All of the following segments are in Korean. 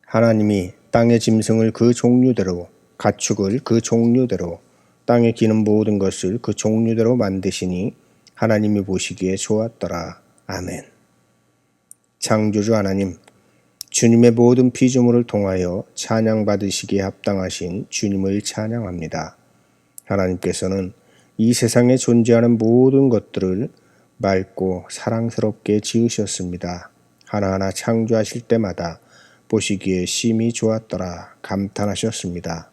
하나님이 땅의 짐승을 그 종류대로, 가축을 그 종류대로, 땅에 기는 모든 것을 그 종류대로 만드시니 하나님이 보시기에 좋았더라. 아멘. 창조주 하나님, 주님의 모든 피조물을 통하여 찬양받으시기에 합당하신 주님을 찬양합니다. 하나님께서는 이 세상에 존재하는 모든 것들을 맑고 사랑스럽게 지으셨습니다. 하나하나 창조하실 때마다 보시기에 심히 좋았더라 감탄하셨습니다.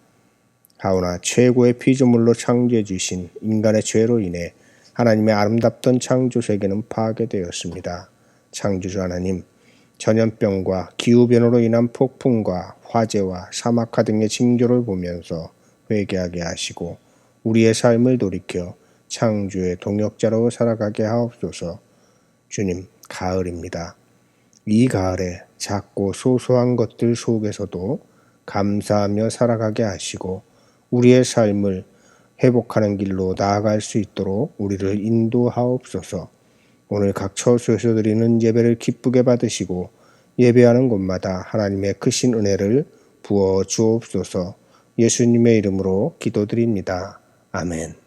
하오나 최고의 피조물로 창조해 주신 인간의 죄로 인해 하나님의 아름답던 창조세계는 파괴되었습니다. 창조주 하나님, 전염병과 기후변화로 인한 폭풍과 화재와 사막화 등의 징조를 보면서 회개하게 하시고 우리의 삶을 돌이켜 창조의 동역자로 살아가게 하옵소서. 주님, 가을입니다. 이 가을에 작고 소소한 것들 속에서도 감사하며 살아가게 하시고 우리의 삶을 회복하는 길로 나아갈 수 있도록 우리를 인도하옵소서. 오늘 각 처소에서 드리는 예배를 기쁘게 받으시고 예배하는 곳마다 하나님의 크신 은혜를 부어 주옵소서. 예수님의 이름으로 기도드립니다. 아멘.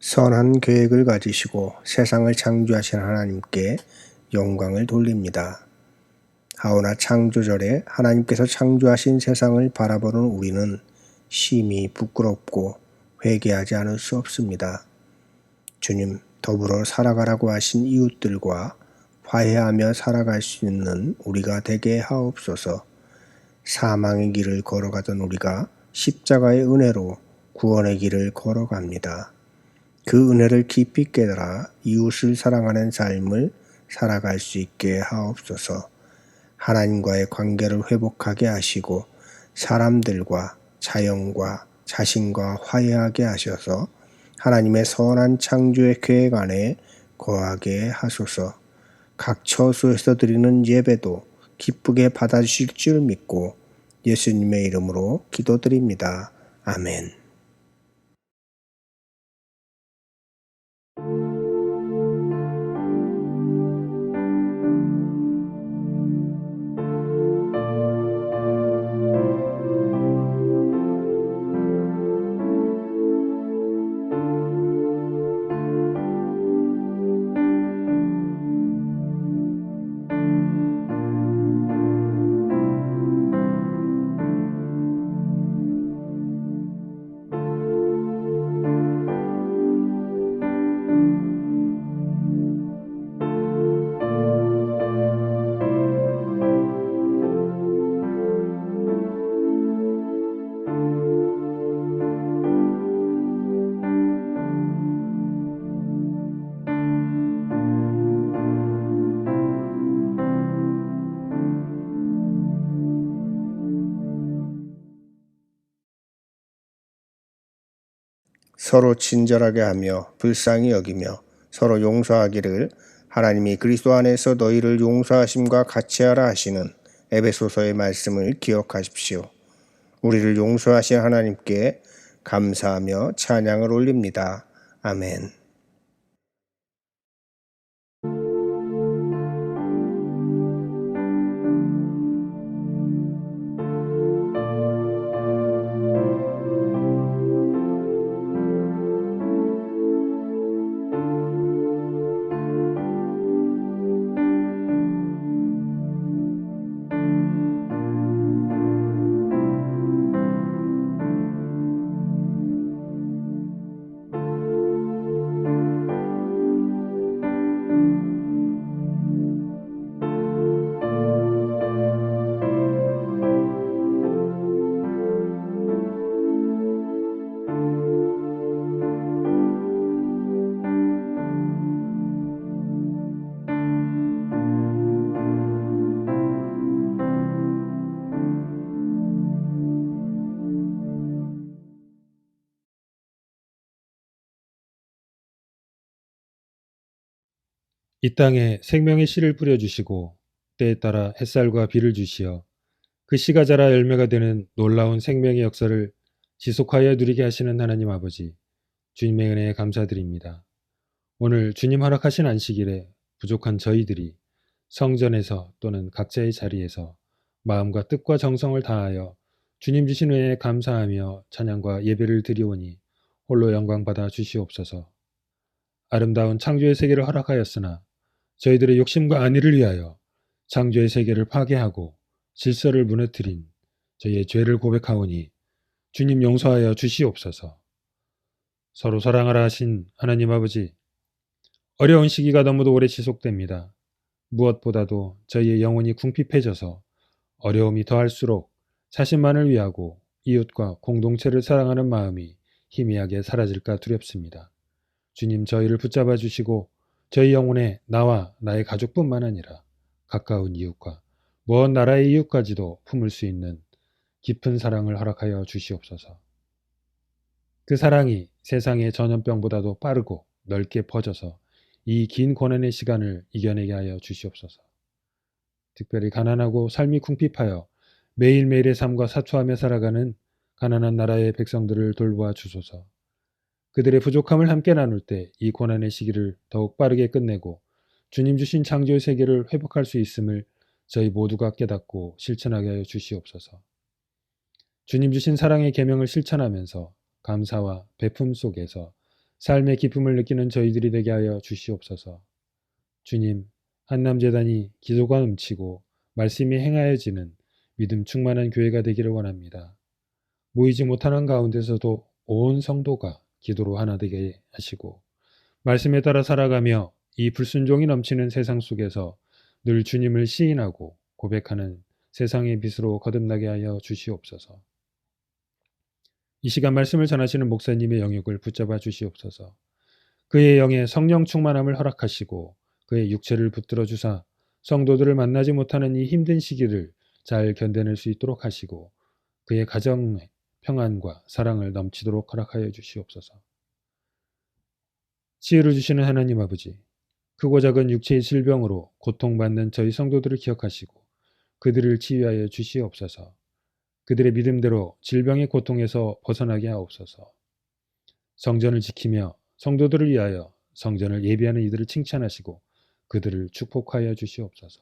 선한 계획을 가지시고 세상을 창조하신 하나님께 영광을 돌립니다. 하오나 창조절에 하나님께서 창조하신 세상을 바라보는 우리는 심히 부끄럽고 회개하지 않을 수 없습니다. 주님, 더불어 살아가라고 하신 이웃들과 화해하며 살아갈 수 있는 우리가 되게 하옵소서. 사망의 길을 걸어가던 우리가 십자가의 은혜로 구원의 길을 걸어갑니다. 그 은혜를 깊이 깨달아 이웃을 사랑하는 삶을 살아갈 수 있게 하옵소서. 하나님과의 관계를 회복하게 하시고 사람들과 자연과 자신과 화해하게 하셔서 하나님의 선한 창조의 계획 안에 거하게 하소서. 각 처소에서 드리는 예배도 기쁘게 받아주실 줄 믿고 예수님의 이름으로 기도드립니다. 아멘. 서로 친절하게 하며 불쌍히 여기며 서로 용서하기를 하나님이 그리스도 안에서 너희를 용서하심과 같이 하라 하시는 에베소서의 말씀을 기억하십시오. 우리를 용서하신 하나님께 감사하며 찬양을 올립니다. 아멘. 이 땅에 생명의 씨를 뿌려주시고 때에 따라 햇살과 비를 주시어 그 씨가 자라 열매가 되는 놀라운 생명의 역사를 지속하여 누리게 하시는 하나님 아버지, 주님의 은혜에 감사드립니다. 오늘 주님 허락하신 안식일에 부족한 저희들이 성전에서 또는 각자의 자리에서 마음과 뜻과 정성을 다하여 주님 주신 은혜에 감사하며 찬양과 예배를 드리오니 홀로 영광 받아 주시옵소서. 아름다운 창조의 세계를 허락하였으나 저희들의 욕심과 안위를 위하여 창조의 세계를 파괴하고 질서를 무너뜨린 저희의 죄를 고백하오니 주님 용서하여 주시옵소서. 서로 사랑하라 하신 하나님 아버지, 어려운 시기가 너무도 오래 지속됩니다. 무엇보다도 저희의 영혼이 궁핍해져서 어려움이 더할수록 자신만을 위하고 이웃과 공동체를 사랑하는 마음이 희미하게 사라질까 두렵습니다. 주님 저희를 붙잡아 주시고 저희 영혼에 나와 나의 가족뿐만 아니라 가까운 이웃과 먼 나라의 이웃까지도 품을 수 있는 깊은 사랑을 허락하여 주시옵소서. 그 사랑이 세상의 전염병보다도 빠르고 넓게 퍼져서 이 긴 고난의 시간을 이겨내게 하여 주시옵소서. 특별히 가난하고 삶이 궁핍하여 매일매일의 삶과 사투하며 살아가는 가난한 나라의 백성들을 돌보아 주소서. 그들의 부족함을 함께 나눌 때 이 고난의 시기를 더욱 빠르게 끝내고 주님 주신 창조의 세계를 회복할 수 있음을 저희 모두가 깨닫고 실천하게 하여 주시옵소서. 주님 주신 사랑의 계명을 실천하면서 감사와 베품 속에서 삶의 기쁨을 느끼는 저희들이 되게 하여 주시옵소서. 주님, 한남재단이 기도가 넘치고 말씀이 행하여지는 믿음 충만한 교회가 되기를 원합니다. 모이지 못하는 가운데서도 온 성도가 기도로 하나 되게 하시고 말씀에 따라 살아가며 이 불순종이 넘치는 세상 속에서 늘 주님을 시인하고 고백하는 세상의 빛으로 거듭나게 하여 주시옵소서. 이 시간 말씀을 전하시는 목사님의 영역을 붙잡아 주시옵소서. 그의 영에 성령 충만함을 허락하시고 그의 육체를 붙들어 주사 성도들을 만나지 못하는 이 힘든 시기를 잘 견뎌낼 수 있도록 하시고 그의 가정에 평안과 사랑을 넘치도록 허락하여 주시옵소서. 치유를 주시는 하나님 아버지, 크고 작은 육체의 질병으로 고통받는 저희 성도들을 기억하시고 그들을 치유하여 주시옵소서. 그들의 믿음대로 질병의 고통에서 벗어나게 하옵소서. 성전을 지키며 성도들을 위하여 성전을 예비하는 이들을 칭찬하시고 그들을 축복하여 주시옵소서.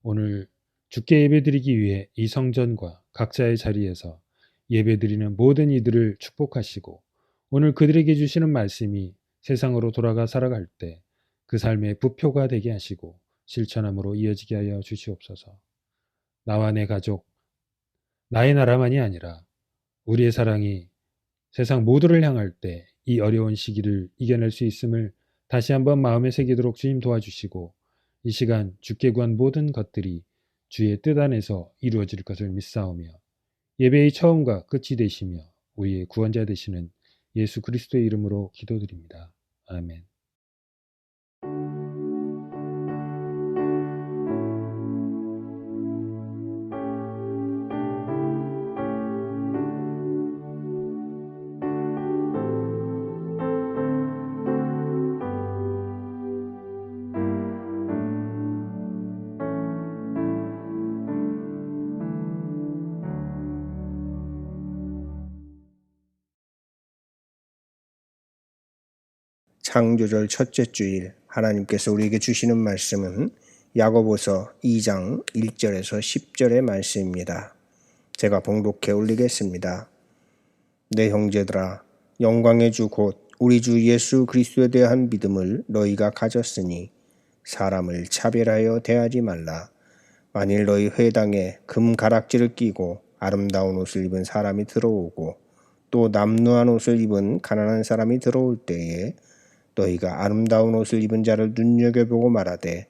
오늘 주께 예배드리기 위해 이 성전과 각자의 자리에서 예배드리는 모든 이들을 축복하시고 오늘 그들에게 주시는 말씀이 세상으로 돌아가 살아갈 때 그 삶의 부표가 되게 하시고 실천함으로 이어지게 하여 주시옵소서. 나와 내 가족, 나의 나라만이 아니라 우리의 사랑이 세상 모두를 향할 때 이 어려운 시기를 이겨낼 수 있음을 다시 한번 마음에 새기도록 주님 도와주시고 이 시간 주께 구한 모든 것들이 주의 뜻 안에서 이루어질 것을 믿사오며 예배의 처음과 끝이 되시며 우리의 구원자 되시는 예수 그리스도의 이름으로 기도드립니다. 아멘. 창조절 첫째 주일 하나님께서 우리에게 주시는 말씀은 야고보서 2장 1절에서 10절의 말씀입니다. 제가 봉독해 올리겠습니다. 내 형제들아, 영광의 주 곧 우리 주 예수 그리스도에 대한 믿음을 너희가 가졌으니 사람을 차별하여 대하지 말라. 만일 너희 회당에 금 가락지를 끼고 아름다운 옷을 입은 사람이 들어오고 또 남루한 옷을 입은 가난한 사람이 들어올 때에 너희가 아름다운 옷을 입은 자를 눈여겨보고 말하되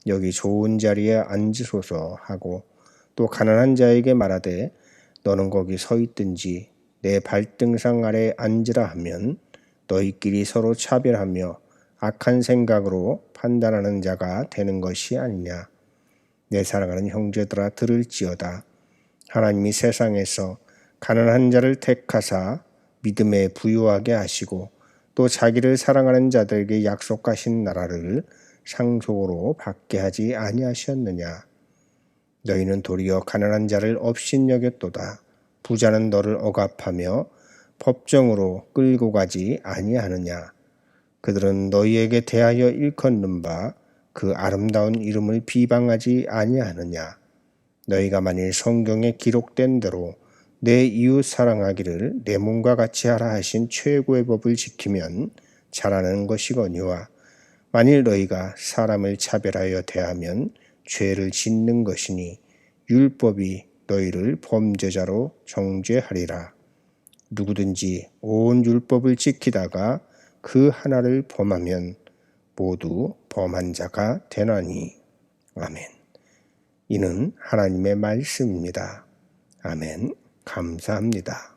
여기 좋은 자리에 앉으소서 하고 또 가난한 자에게 말하되 너는 거기 서 있든지 내 발등상 아래 앉으라 하면 너희끼리 서로 차별하며 악한 생각으로 판단하는 자가 되는 것이 아니냐. 내 사랑하는 형제들아, 들을지어다. 하나님이 세상에서 가난한 자를 택하사 믿음에 부유하게 하시고 또 자기를 사랑하는 자들에게 약속하신 나라를 상속으로 받게 하지 아니하셨느냐. 너희는 도리어 가난한 자를 업신여겼도다. 부자는 너를 억압하며 법정으로 끌고 가지 아니하느냐. 그들은 너희에게 대하여 일컫는 바 그 아름다운 이름을 비방하지 아니하느냐. 너희가 만일 성경에 기록된 대로 내 이웃 사랑하기를 내 몸과 같이 하라 하신 최고의 법을 지키면 잘하는 것이거니와 만일 너희가 사람을 차별하여 대하면 죄를 짓는 것이니 율법이 너희를 범죄자로 정죄하리라. 누구든지 온 율법을 지키다가 그 하나를 범하면 모두 범한 자가 되나니. 아멘. 이는 하나님의 말씀입니다. 아멘. 감사합니다.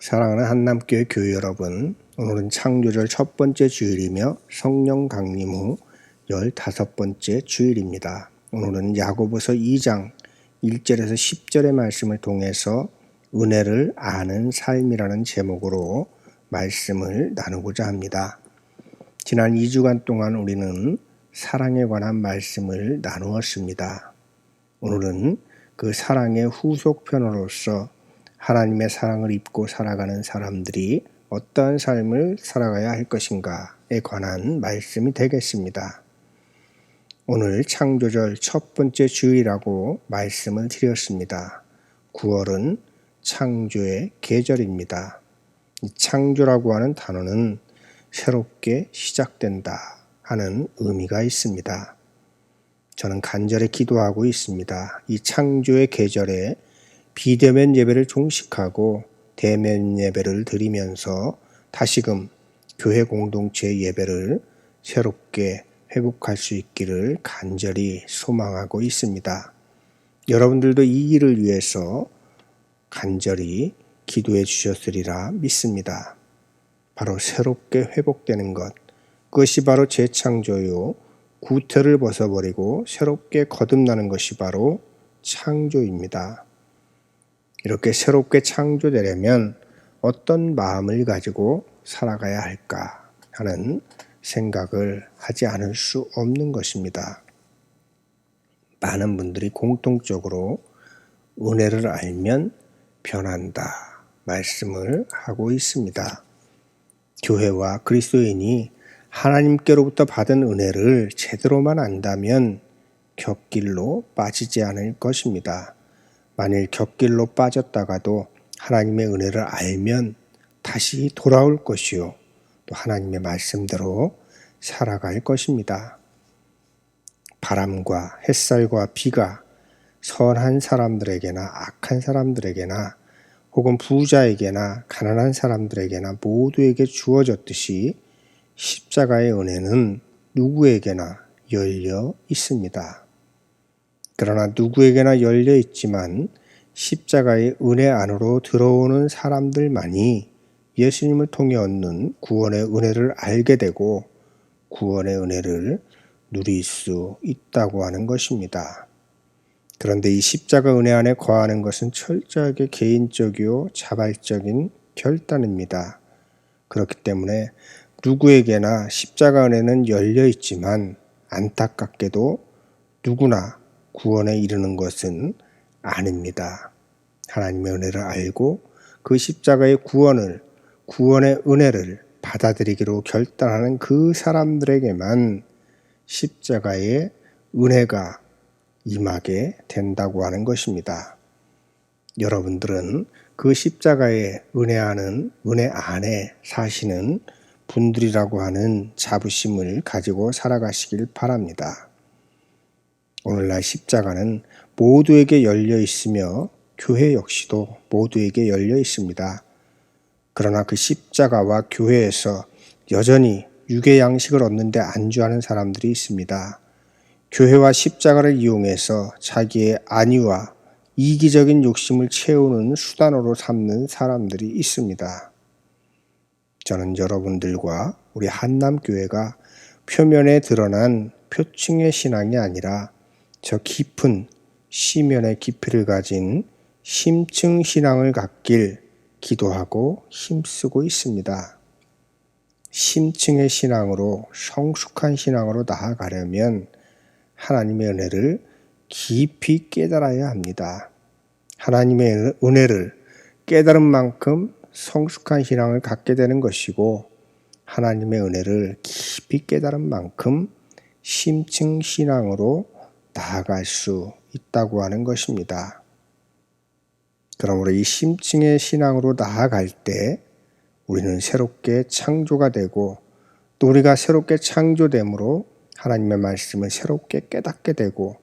사랑하는 한남교회 교회 여러분, 오늘은 창조절 첫 번째 주일이며 성령 강림 후 15번째 주일입니다. 오늘은 야고보서 2장 1절에서 10절의 말씀을 통해서 은혜를 아는 삶이라는 제목으로 말씀을 나누고자 합니다. 지난 2주간 동안 우리는 사랑에 관한 말씀을 나누었습니다. 오늘은 그 사랑의 후속편으로서 하나님의 사랑을 입고 살아가는 사람들이 어떠한 삶을 살아가야 할 것인가에 관한 말씀이 되겠습니다. 오늘 창조절 첫 번째 주일이라고 말씀을 드렸습니다. 9월은 창조의 계절입니다. 이 창조라고 하는 단어는 새롭게 시작된다 하는 의미가 있습니다. 저는 간절히 기도하고 있습니다. 이 창조의 계절에 비대면 예배를 종식하고 대면 예배를 드리면서 다시금 교회 공동체 예배를 새롭게 회복할 수 있기를 간절히 소망하고 있습니다. 여러분들도 이 일을 위해서 간절히 기도해 주셨으리라 믿습니다. 바로 새롭게 회복되는 것, 그것이 바로 재창조요, 구태를 벗어버리고 새롭게 거듭나는 것이 바로 창조입니다. 이렇게 새롭게 창조되려면 어떤 마음을 가지고 살아가야 할까 하는 생각을 하지 않을 수 없는 것입니다. 많은 분들이 공통적으로 은혜를 알면 변한다 말씀을 하고 있습니다. 교회와 그리스도인이 하나님께로부터 받은 은혜를 제대로만 안다면 곁길로 빠지지 않을 것입니다. 만일 곁길로 빠졌다가도 하나님의 은혜를 알면 다시 돌아올 것이요, 또 하나님의 말씀대로 살아갈 것입니다. 바람과 햇살과 비가 선한 사람들에게나 악한 사람들에게나 혹은 부자에게나 가난한 사람들에게나 모두에게 주어졌듯이 십자가의 은혜는 누구에게나 열려 있습니다. 그러나 누구에게나 열려 있지만 십자가의 은혜 안으로 들어오는 사람들만이 예수님을 통해 얻는 구원의 은혜를 알게 되고 구원의 은혜를 누릴 수 있다고 하는 것입니다. 그런데 이 십자가 은혜 안에 거하는 것은 철저하게 개인적이요 자발적인 결단입니다. 그렇기 때문에 누구에게나 십자가 은혜는 열려 있지만 안타깝게도 누구나 구원에 이르는 것은 아닙니다. 하나님의 은혜를 알고 그 십자가의 구원의 은혜를 받아들이기로 결단하는 그 사람들에게만 십자가의 은혜가 임하게 된다고 하는 것입니다. 여러분들은 그 십자가의 은혜 안에 사시는 분들이라고 하는 자부심을 가지고 살아가시길 바랍니다. 오늘날 십자가는 모두에게 열려 있으며 교회 역시도 모두에게 열려 있습니다. 그러나 그 십자가와 교회에서 여전히 육의 양식을 얻는데 안주하는 사람들이 있습니다. 교회와 십자가를 이용해서 자기의 안위와 이기적인 욕심을 채우는 수단으로 삼는 사람들이 있습니다. 저는 여러분들과 우리 한남교회가 표면에 드러난 표층의 신앙이 아니라 저 깊은 시면의 깊이를 가진 심층 신앙을 갖길 기도하고 힘쓰고 있습니다. 심층의 신앙으로 성숙한 신앙으로 나아가려면 하나님의 은혜를 깊이 깨달아야 합니다. 하나님의 은혜를 깨달은 만큼 성숙한 신앙을 갖게 되는 것이고 하나님의 은혜를 깊이 깨달은 만큼 심층 신앙으로 나아갈 수 있다고 하는 것입니다. 그러므로 이 심층의 신앙으로 나아갈 때 우리는 새롭게 창조가 되고 또 우리가 새롭게 창조됨으로 하나님의 말씀을 새롭게 깨닫게 되고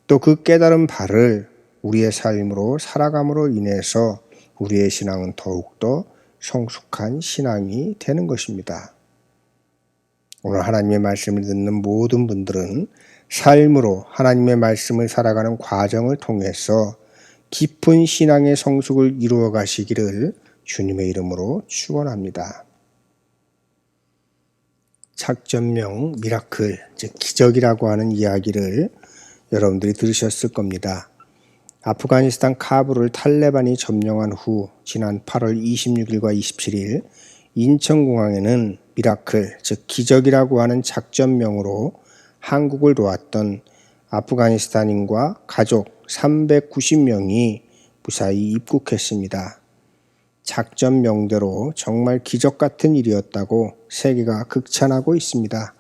또 그 깨달은 바를 우리의 삶으로 살아감으로 인해서 우리의 신앙은 더욱더 성숙한 신앙이 되는 것입니다. 오늘 하나님의 말씀을 듣는 모든 분들은 삶으로 하나님의 말씀을 살아가는 과정을 통해서 깊은 신앙의 성숙을 이루어 가시기를 주님의 이름으로 축원합니다. 작전명 미라클, 즉 기적이라고 하는 이야기를 여러분들이 들으셨을 겁니다. 아프가니스탄 카불을 탈레반이 점령한 후 지난 8월 26일과 27일 인천공항에는 미라클, 즉 기적이라고 하는 작전명으로 한국을 도왔던 아프가니스탄인과 가족 390명이 무사히 입국했습니다. 작전명대로 정말 기적 같은 일이었다고 세계가 극찬하고 있습니다.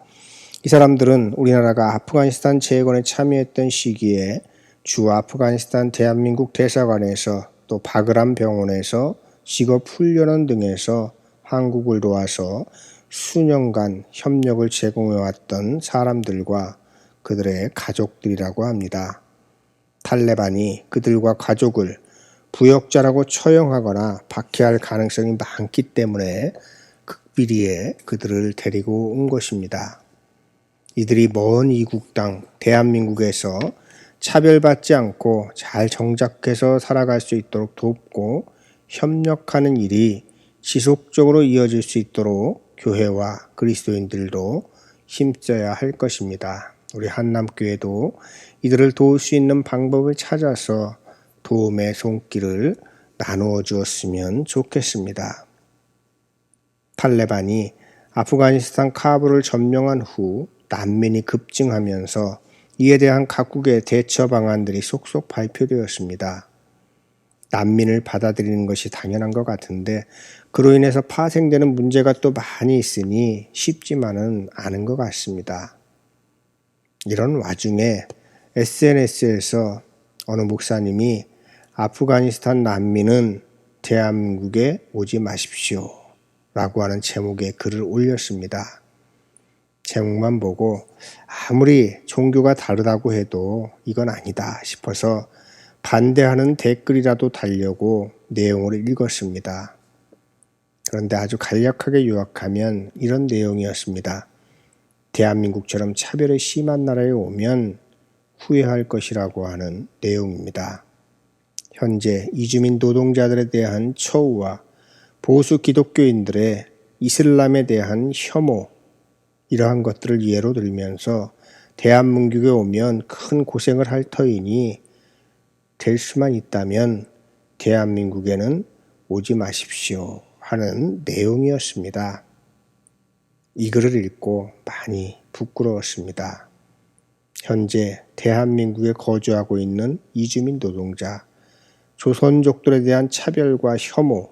이 사람들은 우리나라가 아프가니스탄 재건에 참여했던 시기에 주 아프가니스탄 대한민국 대사관에서 또 바그람 병원에서 직업훈련원 등에서 한국을 도와서 수년간 협력을 제공해왔던 사람들과 그들의 가족들이라고 합니다. 탈레반이 그들과 가족을 부역자라고 처형하거나 박해할 가능성이 많기 때문에 극비리에 그들을 데리고 온 것입니다. 이들이 먼 이국 땅 대한민국에서 차별받지 않고 잘 정착해서 살아갈 수 있도록 돕고 협력하는 일이 지속적으로 이어질 수 있도록 교회와 그리스도인들도 힘써야 할 것입니다. 우리 한남교회도 이들을 도울 수 있는 방법을 찾아서 도움의 손길을 나누어 주었으면 좋겠습니다. 탈레반이 아프가니스탄 카불을 점령한 후 난민이 급증하면서 이에 대한 각국의 대처 방안들이 속속 발표되었습니다. 난민을 받아들이는 것이 당연한 것 같은데 그로 인해서 파생되는 문제가 또 많이 있으니 쉽지만은 않은 것 같습니다. 이런 와중에 SNS에서 어느 목사님이 아프가니스탄 난민은 대한민국에 오지 마십시오 라고 하는 제목의 글을 올렸습니다. 제목만 보고 아무리 종교가 다르다고 해도 이건 아니다 싶어서 반대하는 댓글이라도 달려고 내용을 읽었습니다. 그런데 아주 간략하게 요약하면 이런 내용이었습니다. 대한민국처럼 차별이 심한 나라에 오면 후회할 것이라고 하는 내용입니다. 현재 이주민 노동자들에 대한 처우와 보수 기독교인들의 이슬람에 대한 혐오, 이러한 것들을 예로 들면서 대한민국에 오면 큰 고생을 할 터이니 될 수만 있다면 대한민국에는 오지 마십시오 하는 내용이었습니다. 이 글을 읽고 많이 부끄러웠습니다. 현재 대한민국에 거주하고 있는 이주민 노동자, 조선족들에 대한 차별과 혐오,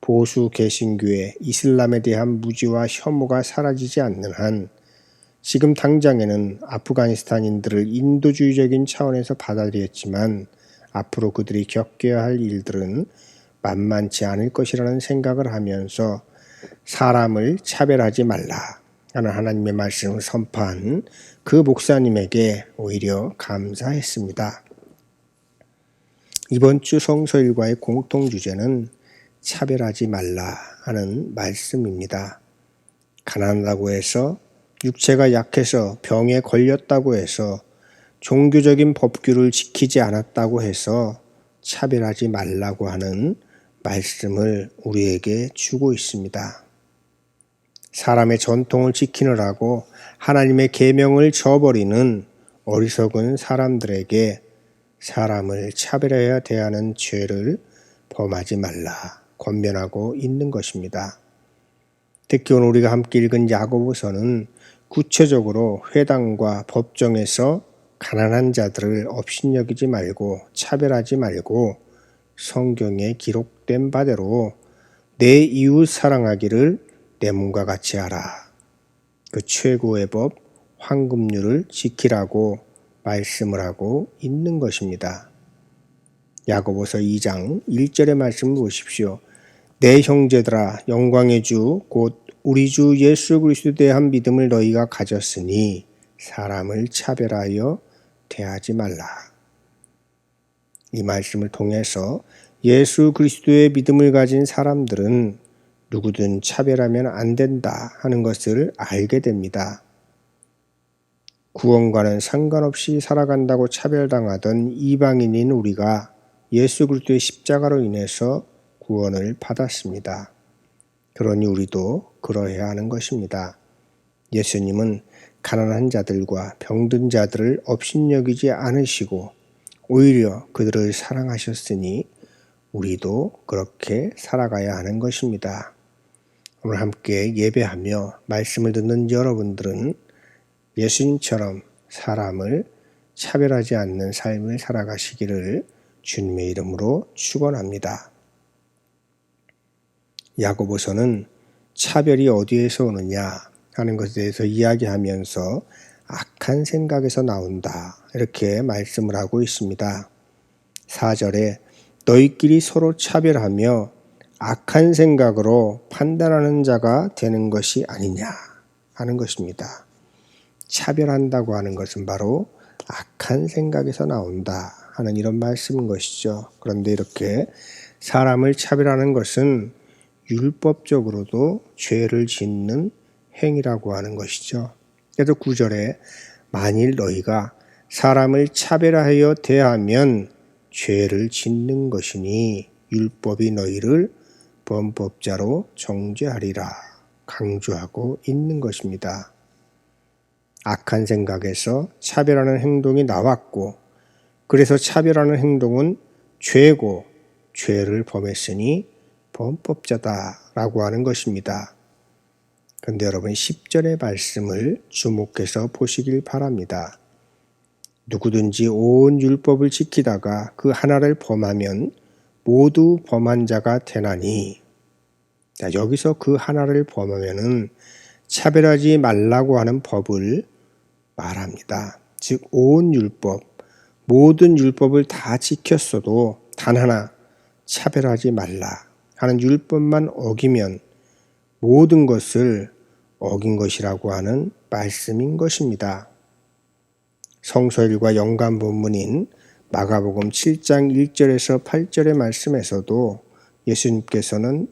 보수 개신교의 이슬람에 대한 무지와 혐오가 사라지지 않는 한 지금 당장에는 아프가니스탄인들을 인도주의적인 차원에서 받아들였지만 앞으로 그들이 겪어야 할 일들은 만만치 않을 것이라는 생각을 하면서 사람을 차별하지 말라 하는 하나님의 말씀을 선포한 그 목사님에게 오히려 감사했습니다. 이번 주 성서일과의 공통주제는 차별하지 말라 하는 말씀입니다. 가난하다고 해서, 육체가 약해서, 병에 걸렸다고 해서, 종교적인 법규를 지키지 않았다고 해서 차별하지 말라고 하는 말씀을 우리에게 주고 있습니다. 사람의 전통을 지키느라고 하나님의 계명을 저버리는 어리석은 사람들에게 사람을 차별해야 대하는 죄를 범하지 말라 권면하고 있는 것입니다. 특히 오늘 우리가 함께 읽은 야고보서는 구체적으로 회당과 법정에서 가난한 자들을 업신여기지 말고 차별하지 말고 성경에 기록된 바대로 내 이웃 사랑하기를 내 몸과 같이 하라. 그 최고의 법 황금률을 지키라고 말씀을 하고 있는 것입니다. 야고보서 2장 1절의 말씀을 보십시오. 내 형제들아, 영광의 주 곧 우리 주 예수 그리스도에 대한 믿음을 너희가 가졌으니 사람을 차별하여 대하지 말라. 이 말씀을 통해서 예수 그리스도의 믿음을 가진 사람들은 누구든 차별하면 안 된다 하는 것을 알게 됩니다. 구원과는 상관없이 살아간다고 차별당하던 이방인인 우리가 예수 그리스도의 십자가로 인해서 구원을 받았습니다. 그러니 우리도 그러해야 하는 것입니다. 예수님은 가난한 자들과 병든 자들을 업신여기지 않으시고 오히려 그들을 사랑하셨으니 우리도 그렇게 살아가야 하는 것입니다. 오늘 함께 예배하며 말씀을 듣는 여러분들은 예수님처럼 사람을 차별하지 않는 삶을 살아가시기를 주님의 이름으로 축원합니다. 야고보서는 차별이 어디에서 오느냐 하는 것에 대해서 이야기하면서 악한 생각에서 나온다 이렇게 말씀을 하고 있습니다. 4절에 너희끼리 서로 차별하며 악한 생각으로 판단하는 자가 되는 것이 아니냐 하는 것입니다. 차별한다고 하는 것은 바로 악한 생각에서 나온다 하는 이런 말씀인 것이죠. 그런데 이렇게 사람을 차별하는 것은 율법적으로도 죄를 짓는 행위라고 하는 것이죠. 그래서 9절에 만일 너희가 사람을 차별하여 대하면 죄를 짓는 것이니 율법이 너희를 범법자로 정죄하리라 강조하고 있는 것입니다. 악한 생각에서 차별하는 행동이 나왔고 그래서 차별하는 행동은 죄고 죄를 범했으니 범법자다라고 하는 것입니다. 그런데 여러분 10절의 말씀을 주목해서 보시길 바랍니다. 누구든지 온 율법을 지키다가 그 하나를 범하면 모두 범한 자가 되나니 여기서 그 하나를 범하면은 차별하지 말라고 하는 법을 말합니다. 즉 온 율법, 모든 율법을 다 지켰어도 단 하나 차별하지 말라 하는 율법만 어기면 모든 것을 어긴 것이라고 하는 말씀인 것입니다. 성서일과 연관 본문인 마가복음 7장 1절에서 8절의 말씀에서도 예수님께서는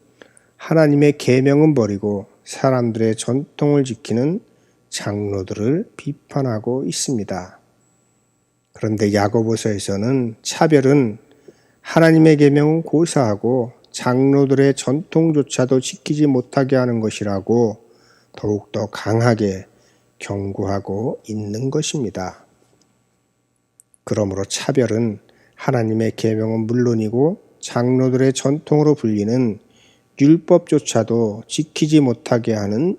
하나님의 계명은 버리고 사람들의 전통을 지키는 장로들을 비판하고 있습니다. 그런데 야고보서에서는 차별은 하나님의 계명은 고사하고 장로들의 전통조차도 지키지 못하게 하는 것이라고 더욱더 강하게 경고하고 있는 것입니다. 그러므로 차별은 하나님의 계명은 물론이고 장로들의 전통으로 불리는 율법조차도 지키지 못하게 하는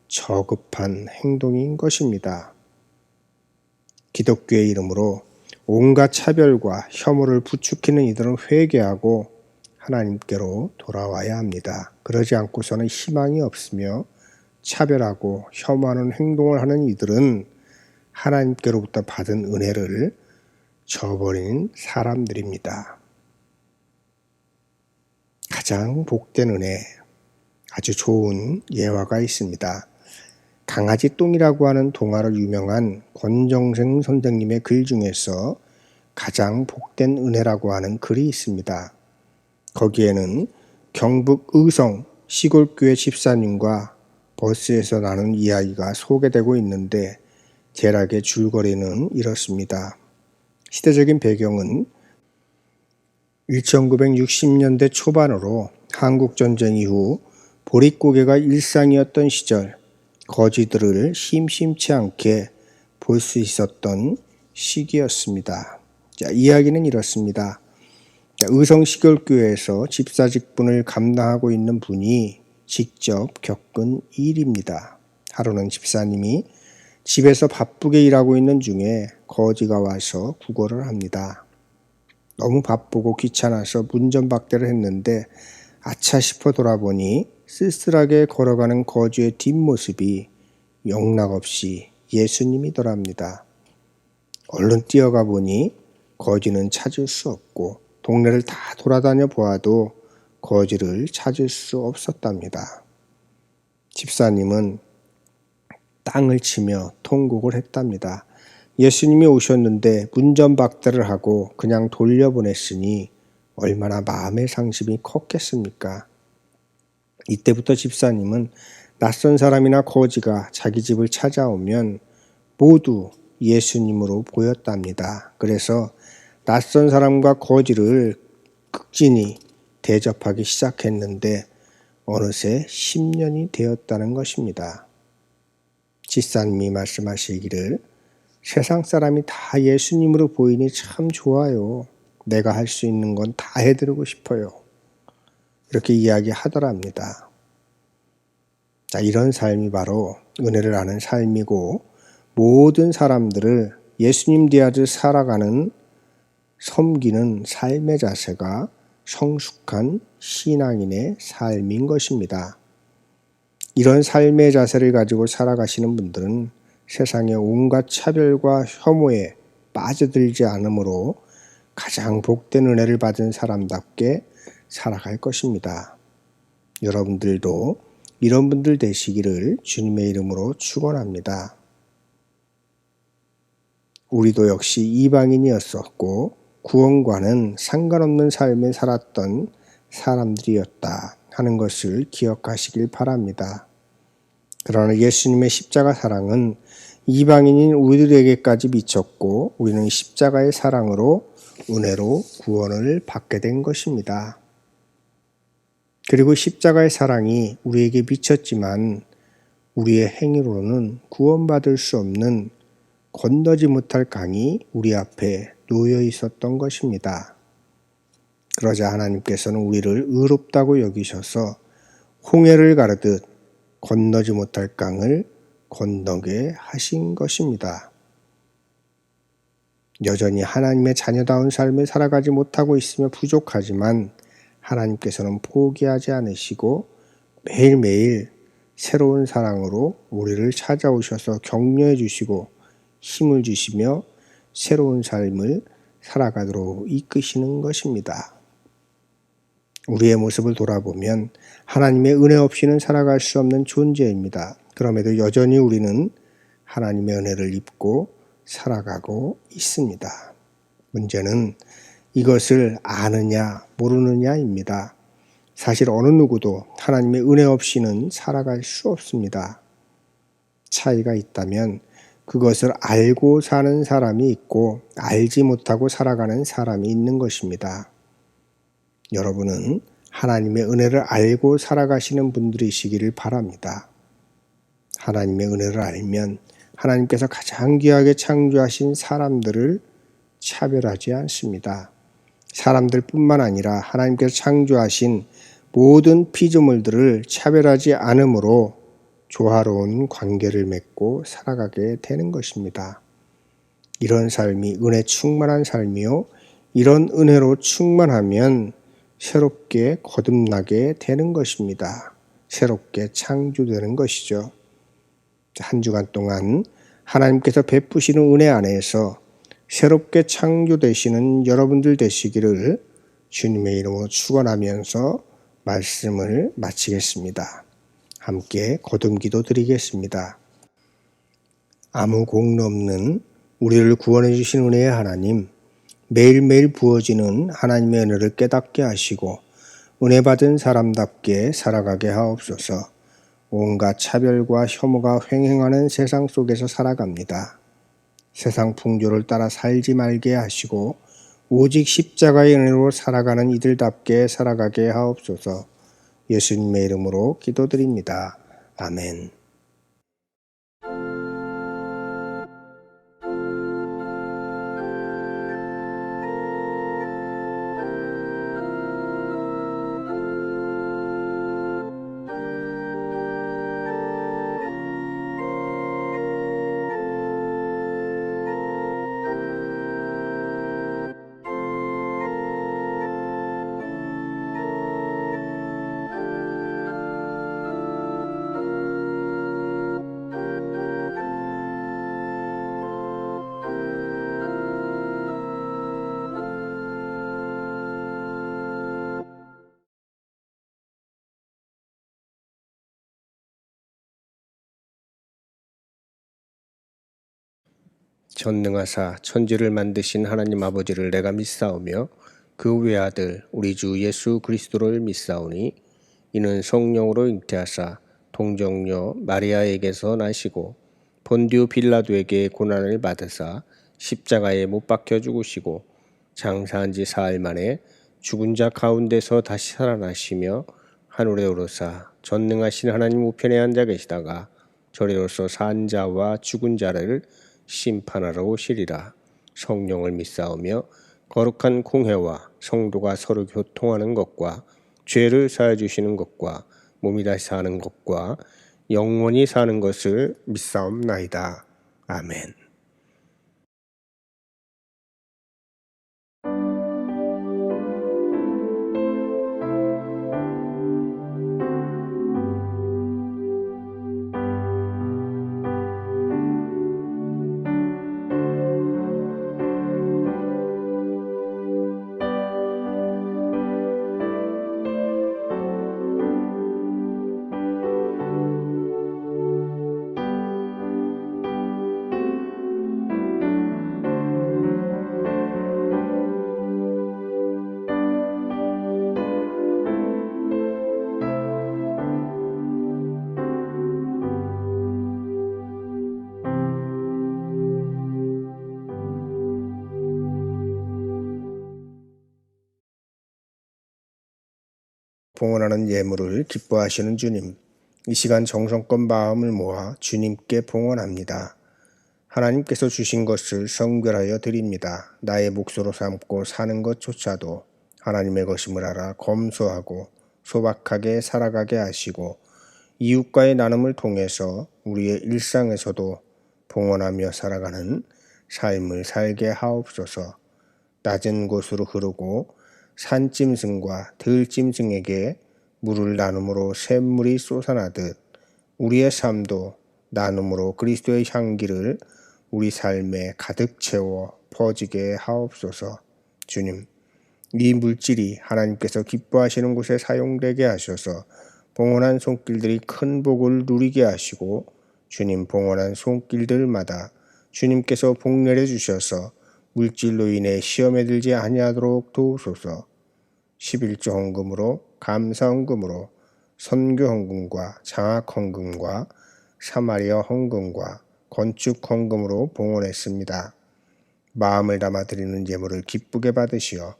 저급한 행동인 것입니다. 기독교의 이름으로 온갖 차별과 혐오를 부추기는 이들은 회개하고 하나님께로 돌아와야 합니다. 그러지 않고서는 희망이 없으며 차별하고 혐오하는 행동을 하는 이들은 하나님께로부터 받은 은혜를 저버린 사람들입니다. 가장 복된 은혜, 아주 좋은 예화가 있습니다. 강아지 똥이라고 하는 동화로 유명한 권정생 선생님의 글 중에서 가장 복된 은혜라고 하는 글이 있습니다. 거기에는 경북 의성 시골교회 집사님과 버스에서 나눈 이야기가 소개되고 있는데 대략의 줄거리는 이렇습니다. 시대적인 배경은 1960년대 초반으로 한국전쟁 이후 보릿고개가 일상이었던 시절 거지들을 심심치 않게 볼 수 있었던 시기였습니다. 자, 이야기는 이렇습니다. 의성시골교회에서 집사 직분을 감당하고 있는 분이 직접 겪은 일입니다. 하루는 집사님이 집에서 바쁘게 일하고 있는 중에 거지가 와서 구걸을 합니다. 너무 바쁘고 귀찮아서 문전박대를 했는데 아차 싶어 돌아보니 쓸쓸하게 걸어가는 거지의 뒷모습이 영락없이 예수님이더랍니다. 얼른 뛰어가 보니 거지는 찾을 수 없고 동네를 다 돌아다녀 보아도 거지를 찾을 수 없었답니다. 집사님은 땅을 치며 통곡을 했답니다. 예수님이 오셨는데 문전박대를 하고 그냥 돌려보냈으니 얼마나 마음의 상심이 컸겠습니까? 이때부터 집사님은 낯선 사람이나 거지가 자기 집을 찾아오면 모두 예수님으로 보였답니다. 그래서 낯선 사람과 거지를 극진히 대접하기 시작했는데 어느새 10년이 되었다는 것입니다. 집사님이 말씀하시기를 세상 사람이 다 예수님으로 보이니 참 좋아요. 내가 할 수 있는 건 다 해드리고 싶어요. 이렇게 이야기하더랍니다. 자, 이런 삶이 바로 은혜를 아는 삶이고 모든 사람들을 예수님 대하듯 살아가는 섬기는 삶의 자세가 성숙한 신앙인의 삶인 것입니다. 이런 삶의 자세를 가지고 살아가시는 분들은 세상의 온갖 차별과 혐오에 빠져들지 않으므로 가장 복된 은혜를 받은 사람답게 살아갈 것입니다. 여러분들도 이런 분들 되시기를 주님의 이름으로 축원합니다. 우리도 역시 이방인이었었고 구원과는 상관없는 삶을 살았던 사람들이었다 하는 것을 기억하시길 바랍니다. 그러나 예수님의 십자가 사랑은 이방인인 우리들에게까지 미쳤고 우리는 십자가의 사랑으로 은혜로 구원을 받게 된 것입니다. 그리고 십자가의 사랑이 우리에게 미쳤지만 우리의 행위로는 구원받을 수 없는 건너지 못할 강이 우리 앞에 놓여 있었던 것입니다. 그러자 하나님께서는 우리를 의롭다고 여기셔서 홍해를 가르듯 건너지 못할 강을 건너게 하신 것입니다. 여전히 하나님의 자녀다운 삶을 살아가지 못하고 있으며 부족하지만 하나님께서는 포기하지 않으시고 매일매일 새로운 사랑으로 우리를 찾아오셔서 격려해 주시고 힘을 주시며 새로운 삶을 살아가도록 이끄시는 것입니다. 우리의 모습을 돌아보면 하나님의 은혜 없이는 살아갈 수 없는 존재입니다. 그럼에도 여전히 우리는 하나님의 은혜를 입고 살아가고 있습니다. 문제는 이것을 아느냐 모르느냐입니다. 사실 어느 누구도 하나님의 은혜 없이는 살아갈 수 없습니다. 차이가 있다면 그것을 알고 사는 사람이 있고 알지 못하고 살아가는 사람이 있는 것입니다. 여러분은 하나님의 은혜를 알고 살아가시는 분들이시기를 바랍니다. 하나님의 은혜를 알면 하나님께서 가장 귀하게 창조하신 사람들을 차별하지 않습니다. 사람들뿐만 아니라 하나님께서 창조하신 모든 피조물들을 차별하지 않으므로 조화로운 관계를 맺고 살아가게 되는 것입니다. 이런 삶이 은혜 충만한 삶이요. 이런 은혜로 충만하면 새롭게 거듭나게 되는 것입니다. 새롭게 창조되는 것이죠. 한 주간 동안 하나님께서 베푸시는 은혜 안에서 새롭게 창조되시는 여러분들 되시기를 주님의 이름으로 축원하면서 말씀을 마치겠습니다. 함께 거듭기도 드리겠습니다. 아무 공로 없는 우리를 구원해 주신 은혜의 하나님, 매일매일 부어지는 하나님의 은혜를 깨닫게 하시고 은혜 받은 사람답게 살아가게 하옵소서. 온갖 차별과 혐오가 횡행하는 세상 속에서 살아갑니다. 세상 풍조를 따라 살지 말게 하시고 오직 십자가의 은혜로 살아가는 이들답게 살아가게 하옵소서. 예수님의 이름으로 기도드립니다. 아멘. 전능하사 천지를 만드신 하나님 아버지를 내가 믿사오며 그 외아들 우리 주 예수 그리스도를 믿사오니 이는 성령으로 잉태하사 동정녀 마리아에게서 나시고 본디오 빌라도에게 고난을 받으사 십자가에 못 박혀 죽으시고 장사한 지 사흘 만에 죽은 자 가운데서 다시 살아나시며 하늘에 오르사 전능하신 하나님 우편에 앉아 계시다가 저리로서 산 자와 죽은 자를 심판하러 오시리라. 성령을 믿사오며 거룩한 공회와 성도가 서로 교통하는 것과 죄를 사해 주시는 것과 몸이 다시 사는 것과 영원히 사는 것을 믿사옵나이다. 아멘. 봉헌하는 예물을 기뻐하시는 주님, 이 시간 정성껏 마음을 모아 주님께 봉헌합니다. 하나님께서 주신 것을 성결하여 드립니다. 나의 몫으로 삼고 사는 것조차도 하나님의 것임을 알아 검소하고 소박하게 살아가게 하시고 이웃과의 나눔을 통해서 우리의 일상에서도 봉헌하며 살아가는 삶을 살게 하옵소서. 낮은 곳으로 흐르고 산짐승과 들짐승에게 물을 나눔으로 샘물이 솟아나듯 우리의 삶도 나눔으로 그리스도의 향기를 우리 삶에 가득 채워 퍼지게 하옵소서. 주님, 이 물질이 하나님께서 기뻐하시는 곳에 사용되게 하셔서 봉헌한 손길들이 큰 복을 누리게 하시고 주님 봉헌한 손길들마다 주님께서 복 내려 주셔서 물질로 인해 시험에 들지 아니하도록 도우소서. 11조 헌금으로 감사 헌금으로 선교 헌금과 장학 헌금과 사마리아 헌금과 건축 헌금으로 봉헌했습니다. 마음을 담아 드리는 예물을 기쁘게 받으시어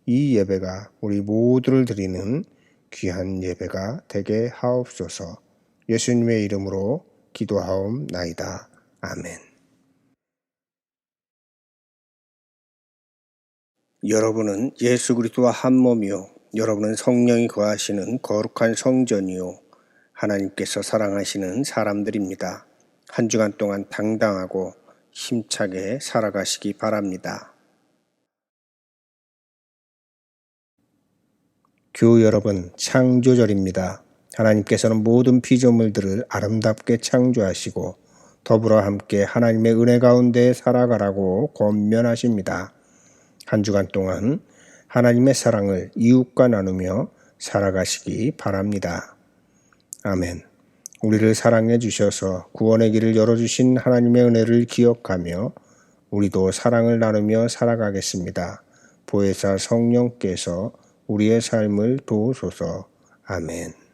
이 예배가 우리 모두를 드리는 귀한 예배가 되게 하옵소서. 예수님의 이름으로 기도하옵나이다. 아멘. 여러분은 예수 그리스도와 한 몸이요, 여러분은 성령이 거하시는 거룩한 성전이요, 하나님께서 사랑하시는 사람들입니다. 한 주간 동안 당당하고 힘차게 살아가시기 바랍니다. 교우 여러분, 창조절입니다. 하나님께서는 모든 피조물들을 아름답게 창조하시고 더불어 함께 하나님의 은혜 가운데 살아가라고 권면하십니다. 한 주간 동안 하나님의 사랑을 이웃과 나누며 살아가시기 바랍니다. 아멘. 우리를 사랑해 주셔서 구원의 길을 열어주신 하나님의 은혜를 기억하며 우리도 사랑을 나누며 살아가겠습니다. 보혜사 성령께서 우리의 삶을 도우소서. 아멘.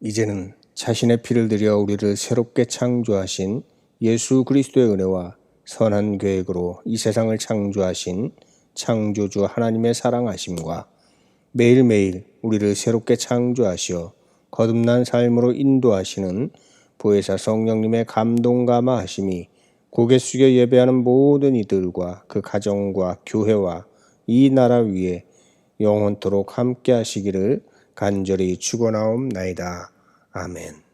이제는 자신의 피를 들여 우리를 새롭게 창조하신 예수 그리스도의 은혜와 선한 계획으로 이 세상을 창조하신 창조주 하나님의 사랑하심과 매일매일 우리를 새롭게 창조하시어 거듭난 삶으로 인도하시는 보혜사 성령님의 감동감화하심이 고개 숙여 예배하는 모든 이들과 그 가정과 교회와 이 나라 위에 영원토록 함께 하시기를 간절히 축원하옵나이다. 아멘.